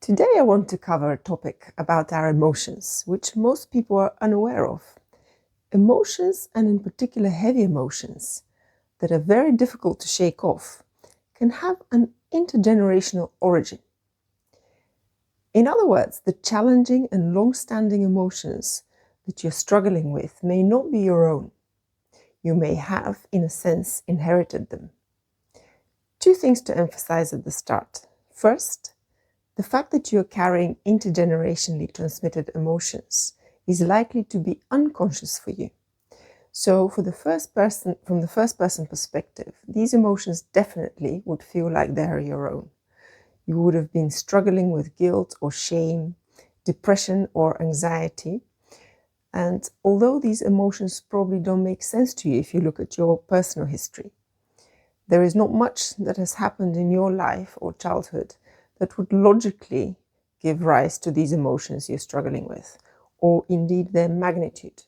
Today I want to cover a topic about our emotions, which most people are unaware of. Emotions, and in particular heavy emotions, that are very difficult to shake off, can have an intergenerational origin. In other words, the challenging and long-standing emotions that you're struggling with may not be your own. You may have, in a sense, inherited them. Two things to emphasize at the start. First, the fact that you're carrying intergenerationally transmitted emotions is likely to be unconscious for you. So from the first person perspective, these emotions definitely would feel like they're your own. You would have been struggling with guilt or shame, depression or anxiety. And although these emotions probably don't make sense to you if you look at your personal history, there is not much that has happened in your life or childhood that would logically give rise to these emotions you're struggling with, or indeed their magnitude.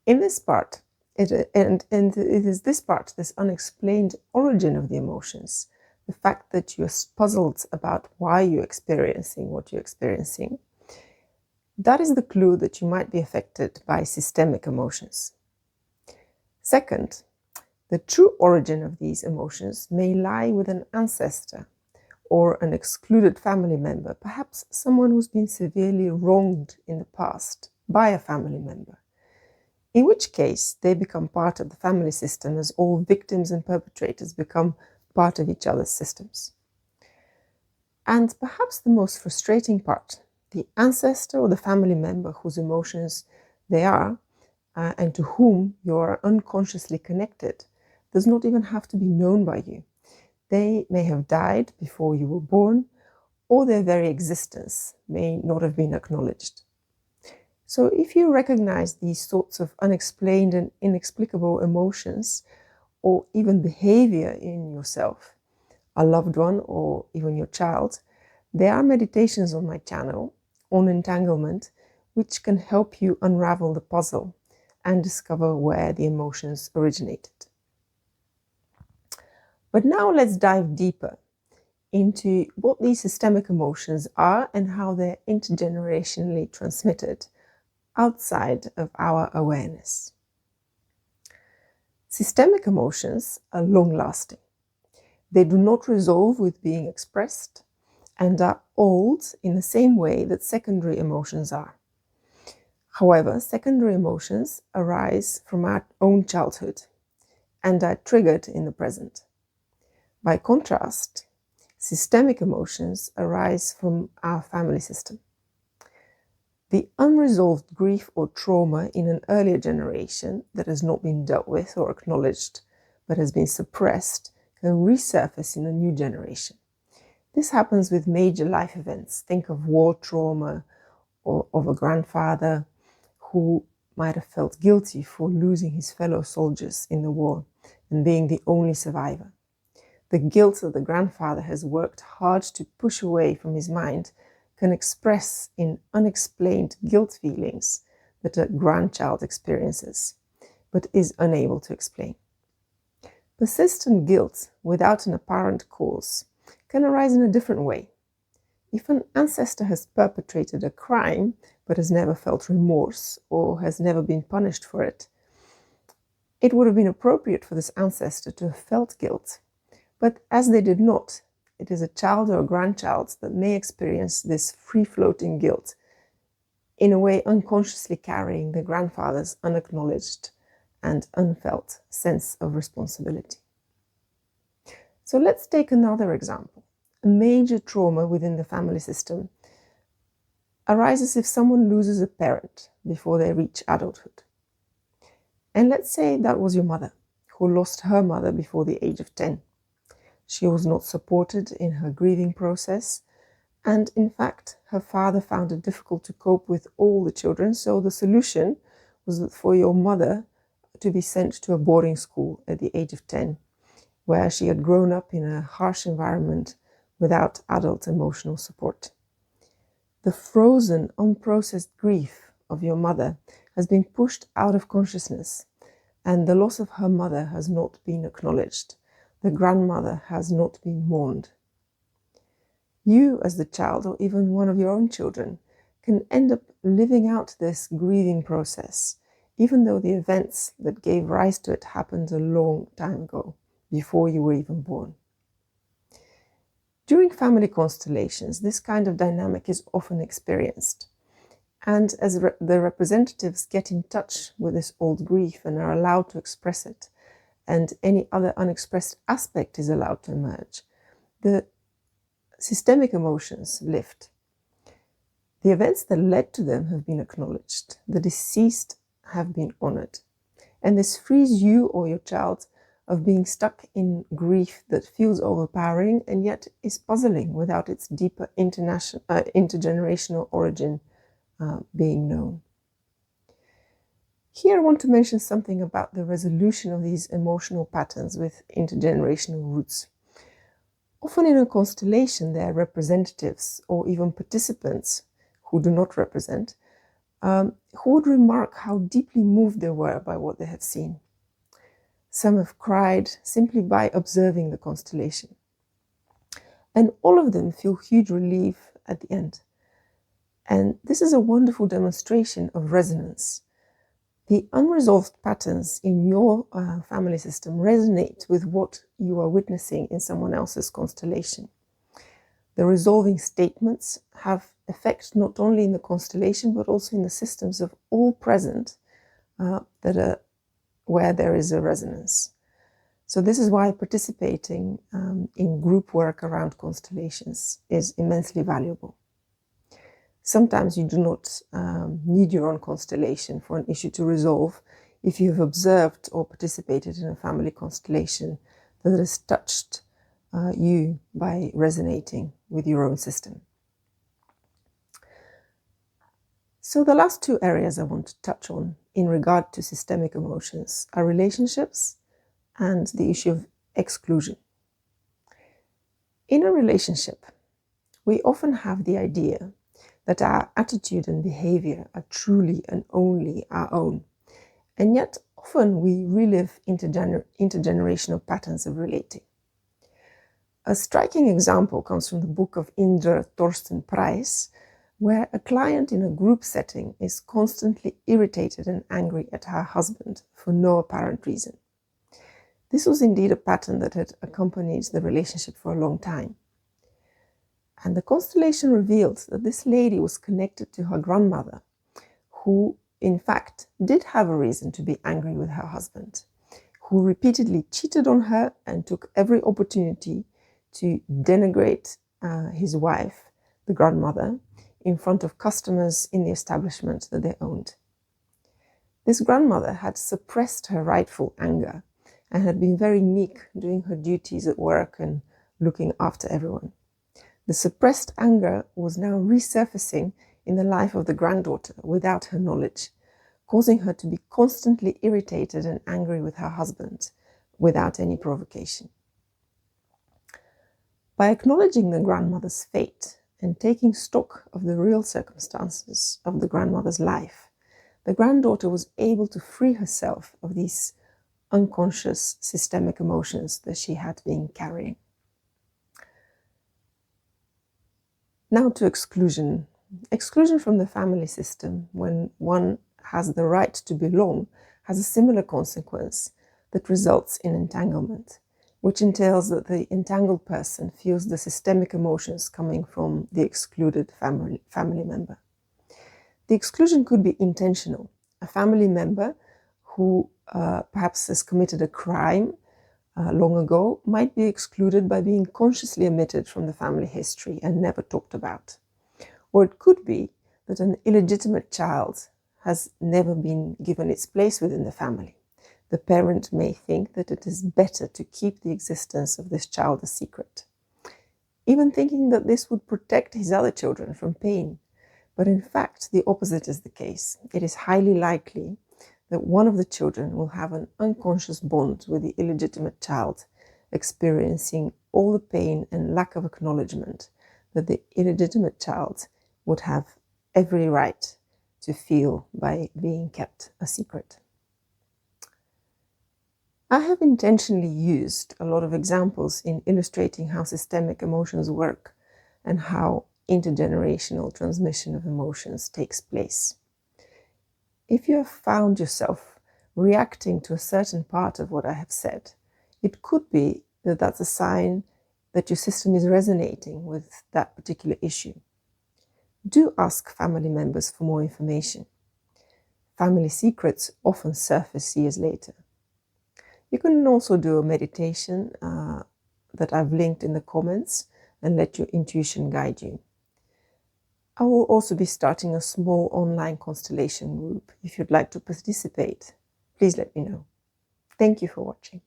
In this part, it is this part, this unexplained origin of the emotions, the fact that you're puzzled about why you're experiencing what you're experiencing, that is the clue that you might be affected by systemic emotions. Second, the true origin of these emotions may lie with an ancestor or an excluded family member, perhaps someone who's been severely wronged in the past by a family member, in which case they become part of the family system as all victims and perpetrators become part of each other's systems. And perhaps the most frustrating part, the ancestor or the family member whose emotions they are and to whom you are unconsciously connected does not even have to be known by you. They may have died before you were born, or their very existence may not have been acknowledged. So if you recognize these sorts of unexplained and inexplicable emotions, or even behavior in yourself, a loved one, or even your child, there are meditations on my channel on entanglement, which can help you unravel the puzzle and discover where the emotions originated. But now let's dive deeper into what these systemic emotions are and how they're intergenerationally transmitted outside of our awareness. Systemic emotions are long-lasting. They do not resolve with being expressed and are old in the same way that secondary emotions are. However, secondary emotions arise from our own childhood and are triggered in the present. By contrast, systemic emotions arise from our family system. The unresolved grief or trauma in an earlier generation that has not been dealt with or acknowledged, but has been suppressed, can resurface in a new generation. This happens with major life events. Think of war trauma, or of a grandfather who might have felt guilty for losing his fellow soldiers in the war and being the only survivor. The guilt that the grandfather has worked hard to push away from his mind can express in unexplained guilt feelings that a grandchild experiences, but is unable to explain. Persistent guilt without an apparent cause can arise in a different way. If an ancestor has perpetrated a crime but has never felt remorse or has never been punished for it, it would have been appropriate for this ancestor to have felt guilt. But as they did not, it is a child or a grandchild that may experience this free-floating guilt, in a way unconsciously carrying the grandfather's unacknowledged and unfelt sense of responsibility. So let's take another example. A major trauma within the family system arises if someone loses a parent before they reach adulthood. And let's say that was your mother, who lost her mother before the age of 10. She was not supported in her grieving process, and in fact, her father found it difficult to cope with all the children, so the solution was for your mother to be sent to a boarding school at the age of 10, where she had grown up in a harsh environment without adult emotional support. The frozen, unprocessed grief of your mother has been pushed out of consciousness, and the loss of her mother has not been acknowledged. The grandmother has not been mourned. You, as the child, or even one of your own children, can end up living out this grieving process, even though the events that gave rise to it happened a long time ago, before you were even born. During family constellations, this kind of dynamic is often experienced. And as the representatives get in touch with this old grief and are allowed to express it, and any other unexpressed aspect is allowed to emerge, the systemic emotions lift. The events that led to them have been acknowledged. The deceased have been honored. And this frees you or your child of being stuck in grief that feels overpowering and yet is puzzling without its deeper intergenerational origin being known. Here I want to mention something about the resolution of these emotional patterns with intergenerational roots. Often in a constellation, there are representatives or even participants who do not represent, who would remark how deeply moved they were by what they have seen. Some have cried simply by observing the constellation. And all of them feel huge relief at the end. And this is a wonderful demonstration of resonance. The unresolved patterns in your family system resonate with what you are witnessing in someone else's constellation. The resolving statements have effect not only in the constellation, but also in the systems of all present where there is a resonance. So this is why participating in group work around constellations is immensely valuable. Sometimes you do not need your own constellation for an issue to resolve if you have observed or participated in a family constellation that has touched you by resonating with your own system. So the last two areas I want to touch on in regard to systemic emotions are relationships and the issue of exclusion. In a relationship, we often have the idea that our attitude and behavior are truly and only our own. And yet, often we relive intergenerational patterns of relating. A striking example comes from the book of Indra Thorsten Price, where a client in a group setting is constantly irritated and angry at her husband for no apparent reason. This was indeed a pattern that had accompanied the relationship for a long time. And the constellation revealed that this lady was connected to her grandmother, who, in fact, did have a reason to be angry with her husband, who repeatedly cheated on her and took every opportunity to denigrate his wife, the grandmother, in front of customers in the establishment that they owned. This grandmother had suppressed her rightful anger and had been very meek, doing her duties at work and looking after everyone. The suppressed anger was now resurfacing in the life of the granddaughter without her knowledge, causing her to be constantly irritated and angry with her husband without any provocation. By acknowledging the grandmother's fate and taking stock of the real circumstances of the grandmother's life, the granddaughter was able to free herself of these unconscious systemic emotions that she had been carrying. Now to exclusion. Exclusion from the family system, when one has the right to belong, has a similar consequence that results in entanglement, which entails that the entangled person feels the systemic emotions coming from the excluded family member. The exclusion could be intentional. A family member who perhaps has committed a crime long ago might be excluded by being consciously omitted from the family history and never talked about. Or it could be that an illegitimate child has never been given its place within the family. The parent may think that it is better to keep the existence of this child a secret, even thinking that this would protect his other children from pain. But in fact, the opposite is the case. It is highly likely that one of the children will have an unconscious bond with the illegitimate child, experiencing all the pain and lack of acknowledgement that the illegitimate child would have every right to feel by being kept a secret. I have intentionally used a lot of examples in illustrating how systemic emotions work, and how intergenerational transmission of emotions takes place. If you have found yourself reacting to a certain part of what I have said, it could be that that's a sign that your system is resonating with that particular issue. Do ask family members for more information. Family secrets often surface years later. You can also do a meditation that I've linked in the comments and let your intuition guide you. I will also be starting a small online constellation group. If you'd like to participate, please let me know. Thank you for watching.